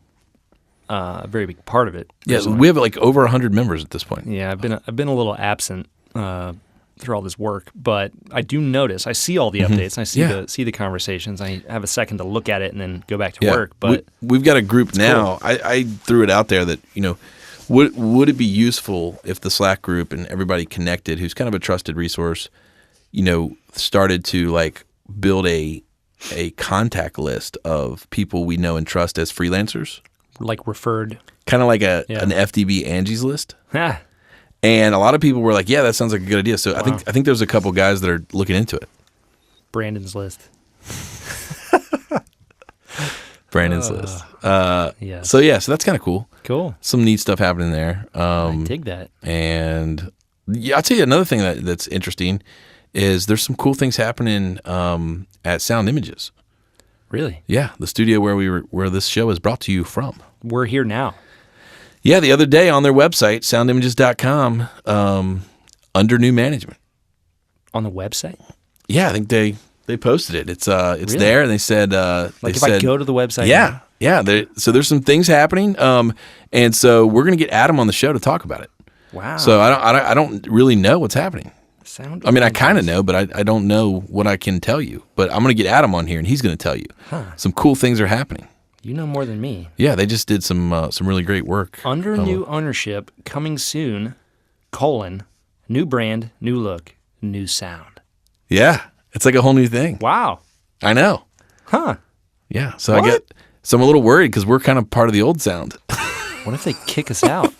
a very big part of it. Yeah, we have like over 100 members at this point. Yeah, I've been a little absent through all this work, but I do notice. I see all the updates. And I see the conversations. I have a second to look at it and then go back to work. But we've got a group now. Cool. I threw it out there that would it be useful if the Slack group and everybody connected, who's kind of a trusted resource, started to like build a contact list of people we know and trust as freelancers, like referred, kind of like an FDB Angie's list. And a lot of people were like, "Yeah, that sounds like a good idea." So I think there's a couple guys that are looking into it. Brandon's list. Brandon's list. Yes. So that's kind of cool. Cool. Some neat stuff happening there. I dig that. And I'll tell you another thing that's interesting is there's some cool things happening at Sound Images. Really? Yeah, the studio where this show is brought to you from. We're here now. Yeah, the other day on their website, soundimages.com, under new management. On the website? Yeah, I think they posted it. It's Really? there, and they said I go to the website. Yeah. So there's some things happening, and so we're gonna get Adam on the show to talk about it. Wow. So I don't really know what's happening. I kind of know, but I don't know what I can tell you. But I'm gonna get Adam on here, and he's gonna tell you some cool things are happening. You know more than me. Yeah, they just did some really great work. Under new ownership, coming soon, new brand, new look, new sound. Yeah, it's like a whole new thing. Wow. I know. Huh. Yeah, so I'm a little worried because we're kind of part of the old sound. What if they kick us out?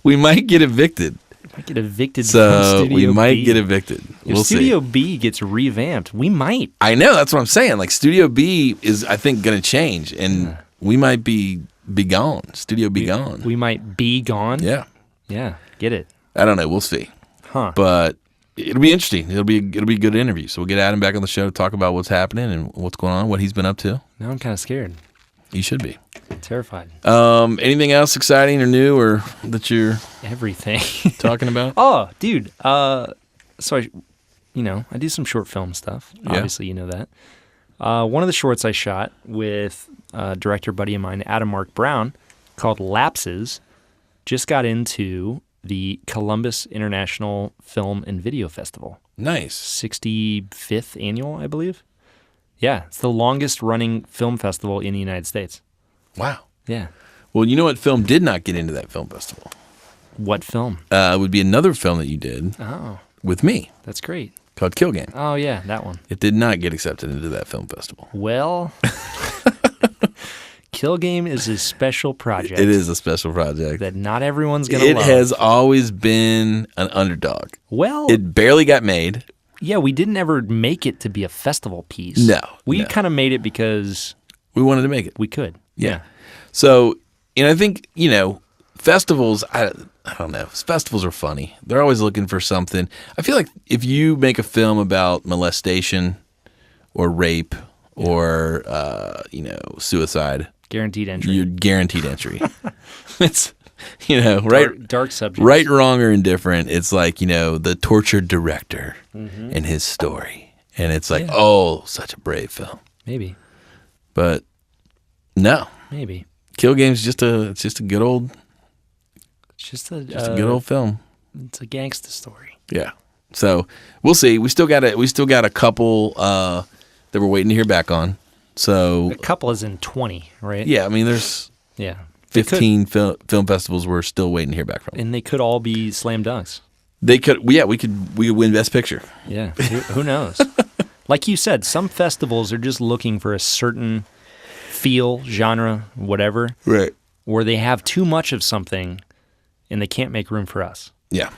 We might get evicted. From Studio So we might B. get evicted. If Studio B gets revamped, we might. I know, that's what I'm saying. Like Studio B is, I think, going to change, and we might be gone. Studio B gone. We might be gone. Yeah. Yeah. Get it. I don't know. We'll see. Huh. But it'll be interesting. It'll be a good interview. So we'll get Adam back on the show to talk about what's happening and what's going on, what he's been up to. Now I'm kind of scared. You should be. I'm terrified. Anything else exciting or new or that you're everything talking about? Oh, dude. So I do some short film stuff. Obviously, you know that. One of the shorts I shot with a director buddy of mine, Adam Mark Brown, called Lapses, just got into the Columbus International Film and Video Festival. Nice. 65th annual, I believe. Yeah, it's the longest running film festival in the United States. Wow. Yeah. Well, you know what film did not get into that film festival? What film? It would be another film that you did with me. That's great. Called Kill Game. Oh, yeah, that one. It did not get accepted into that film festival. Well, Kill Game is a special project. It is a special project. That not everyone's going to love. It has always been an underdog. Well, it barely got made. Yeah, we didn't ever make it to be a festival piece. No. We kind of made it because we wanted to make it. We could. Yeah. So, I think, festivals, I don't know. Festivals are funny. They're always looking for something. I feel like if you make a film about molestation or rape or, suicide, guaranteed entry. You're guaranteed entry. It's, right? Dark subjects. Right, wrong, or indifferent. It's like, the tortured director and his story. And it's like, oh, such a brave film. Maybe. But no. Maybe. Kill Game's just a good old. It's just a good old film. It's a gangster story. Yeah. So we'll see. We still got a couple that we're waiting to hear back on. So a couple is in 20, right? Yeah. I mean, there's 15 film festivals we're still waiting to hear back from. And they could all be slam dunks. They could. Yeah. We could win Best Picture. Yeah. Who knows? Like you said, some festivals are just looking for a certain feel, genre, whatever. Right. Where they have too much of something and they can't make room for us. Yeah.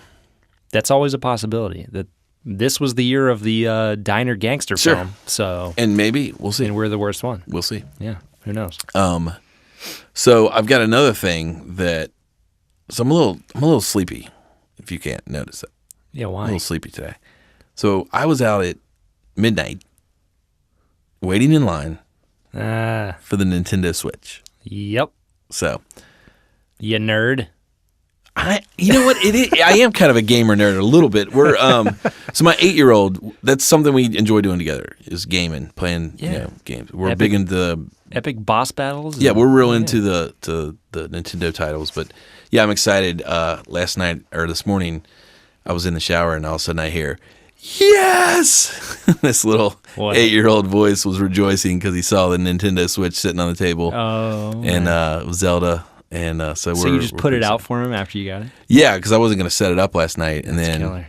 That's always a possibility. That this was the year of the diner gangster film. So and maybe we'll see. And we're the worst one. We'll see. Yeah. Who knows? So I've got another thing so I'm a little sleepy, if you can't notice that. Yeah, why? I'm a little sleepy today. So I was out at midnight waiting in line for the Nintendo Switch. Yep. So you nerd. You know what? It is. I am kind of a gamer nerd a little bit. We're so my 8-year-old. That's something we enjoy doing together is gaming, playing games. We're big into epic boss battles. Yeah, we're real into the Nintendo titles. But yeah, I'm excited. Last night or this morning, I was in the shower and all of a sudden I hear, "Yes!" This little 8-year-old voice was rejoicing because he saw the Nintendo Switch sitting on the table. Oh, and it was Zelda. And so you just put it out for him after you got it? Yeah, because I wasn't going to set it up last night, and That's then killer.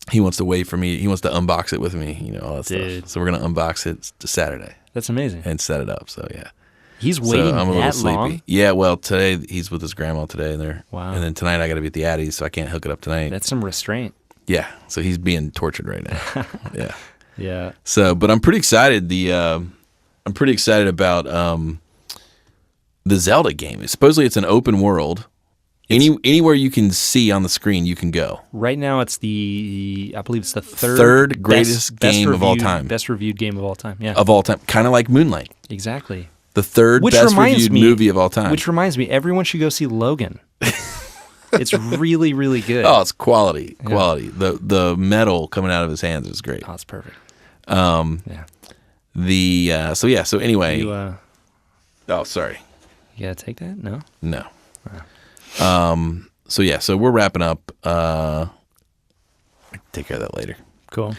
he wants to wait for me. He wants to unbox it with me, all that stuff. So we're going to unbox it to Saturday. That's amazing. And set it up. So yeah, he's waiting I'm a little sleepy. Long? Yeah, well today he's with his grandma today, Wow. And then tonight I got to be at the Addies, so I can't hook it up tonight. That's some restraint. Yeah, so he's being tortured right now. Yeah. Yeah. So, but I'm pretty excited. I'm pretty excited about the Zelda game. Supposedly it's an open world. Anywhere you can see on the screen, you can go. Right now, I believe it's the third greatest game of all time. Best reviewed game of all time. Yeah, of all time, kind of like Moonlight. Exactly. The third best reviewed movie of all time. Which reminds me, everyone should go see Logan. It's really, really good. Oh, it's quality. Yeah. The metal coming out of his hands is great. Oh, it's perfect. Yeah. So anyway. Oh, sorry. You gotta take that? No. No. So we're wrapping up. Take care of that later. Cool.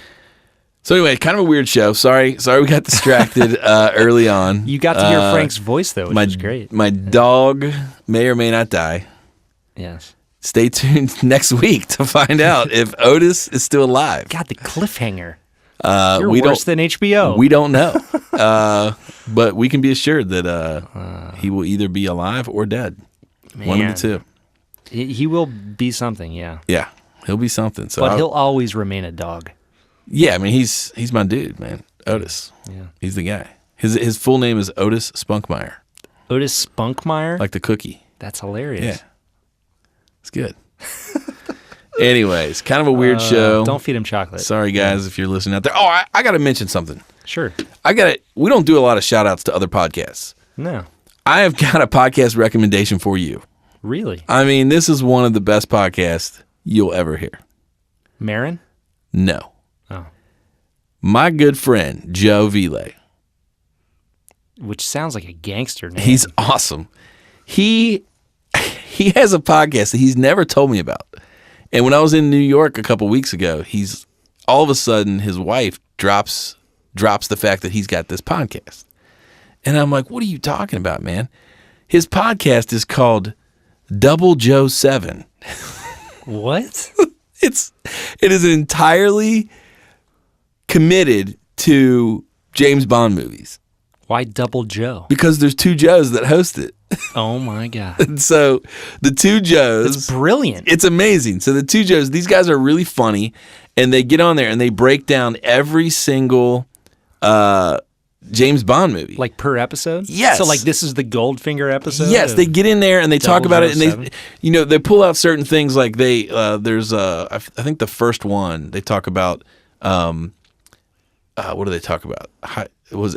So anyway, kind of a weird show. Sorry we got distracted early on. You got to hear Frank's voice though, which was great. My dog may or may not die. Yes. Stay tuned next week to find out if Otis is still alive. God, the cliffhanger. You're worse than HBO. We don't know. But we can be assured that he will either be alive or dead. Man. One of the two. He will be something, yeah. Yeah, he'll be something. So but he'll always remain a dog. Yeah, I mean, he's my dude, man. Otis. Yeah. He's the guy. His full name is Otis Spunkmeyer. Otis Spunkmeyer? Like the cookie. That's hilarious. Yeah. It's good. Anyways, kind of a weird show. Don't feed him chocolate. Sorry, guys, if you're listening out there. Oh, I got to mention something. Sure. We don't do a lot of shout outs to other podcasts. No. I have got a podcast recommendation for you. Really? I mean, this is one of the best podcasts you'll ever hear. Marin? No. Oh. My good friend, Joe Ville. Which sounds like a gangster name. He's awesome. He has a podcast that he's never told me about. And when I was in New York a couple weeks ago, he's all of a sudden his wife drops the fact that he's got this podcast. And I'm like, what are you talking about, man? His podcast is called Double Joe 7. What? It is entirely committed to James Bond movies. Why Double Joe? Because there's two Joes that host it. Oh my God. And so the two Joes. It's brilliant. It's amazing. So the two Joes, these guys are really funny, and they get on there and they break down every single James Bond movie. Like per episode? Yes. So like this is the Goldfinger episode? Yes, they get in there and they talk about it, and 007? they pull out certain things like there's I think the first one they talk about what do they talk about?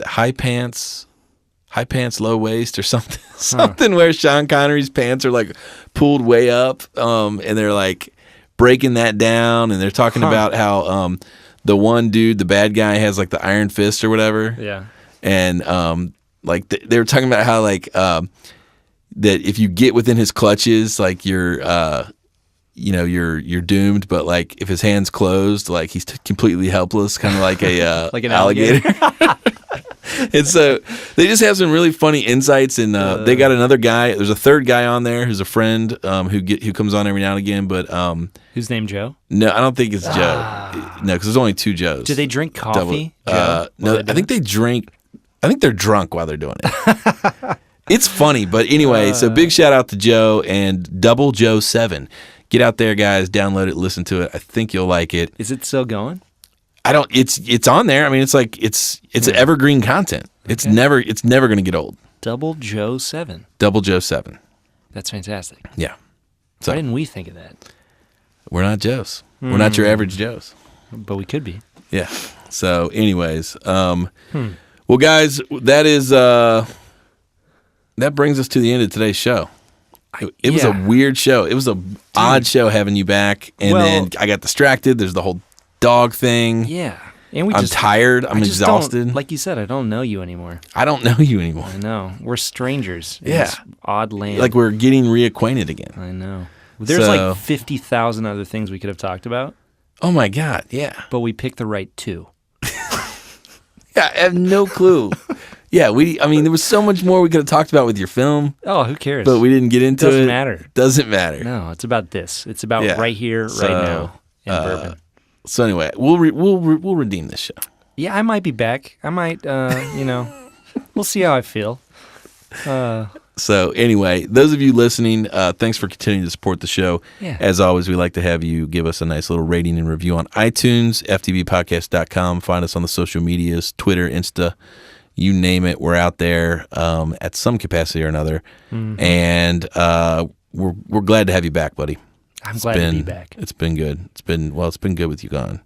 High pants, low waist, or something? Something where Sean Connery's pants are like pulled way up, and they're like breaking that down, and they're talking about how the one dude, the bad guy, has like the iron fist or whatever. Yeah. And like they were talking about how like that if you get within his clutches, like you're doomed, but like if his hands closed, like he's completely helpless, kind of like a like an alligator. And so they just have some really funny insights, and they got another guy. There's a third guy on there who's a friend who comes on every now and again, but who's named Joe? No, I don't think it's Joe. No, because there's only two Joes. Do they drink coffee? No, I think they drink. I think they're drunk while they're doing it. It's funny, but anyway. So big shout out to Joe and Double Joe 7. Get out there, guys. Download it. Listen to it. I think you'll like it. Is it still going? It's on there. I mean, it's like it's evergreen content. Okay. It's never going to get old. Double Joe 7. Double Joe 7. That's fantastic. Yeah. So why didn't we think of that? We're not Joes. We're not your average Joes. But we could be. Yeah. So, anyways, well, guys, that brings us to the end of today's show. It was a weird show. It was a odd show having you back, and then I got distracted. There's the whole dog thing. Yeah. And I'm tired. I'm exhausted. Like you said, I don't know you anymore. I don't know you anymore. I know. We're strangers in this odd land. Like we're getting reacquainted again. I know. There's like 50,000 other things we could have talked about. Oh my God, yeah. But we picked the right two. Yeah, I have no clue. Yeah, there was so much more we could have talked about with your film. Oh, who cares? But we didn't get into it. Doesn't matter. Doesn't matter. No, it's about this. It's about right here, right now in Bourbon. So anyway, we'll redeem this show. Yeah, I might be back. I might, we'll see how I feel. So anyway, those of you listening, thanks for continuing to support the show. Yeah. As always, we like to have you give us a nice little rating and review on iTunes, ftbpodcast.com. Find us on the social medias, Twitter, Insta, you name it. We're out there at some capacity or another. Mm-hmm. And we're glad to have you back, buddy. I'm glad to be back. It's been good. It's been good with you gone.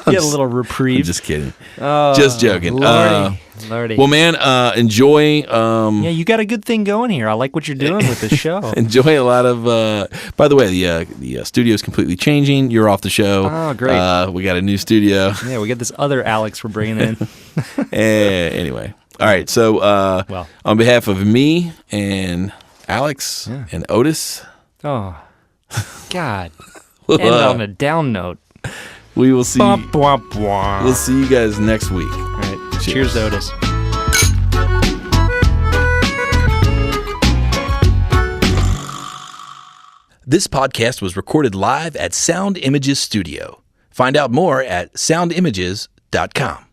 Get a little reprieve. I'm just kidding. Just joking. Lordy. Well, man, enjoy. Yeah, you got a good thing going here. I like what you're doing with this show. Enjoy a lot of. By the way, the studio is completely changing. You're off the show. Oh, great. We got a new studio. Yeah, we got this other Alex we're bringing in. Anyway, all right. So, on behalf of me and Alex and Otis. Oh, God. End on a down note. We will see. Bwah, bwah, bwah. We'll see you guys next week. All right. Cheers, Otis. This podcast was recorded live at Sound Images Studio. Find out more at soundimages.com.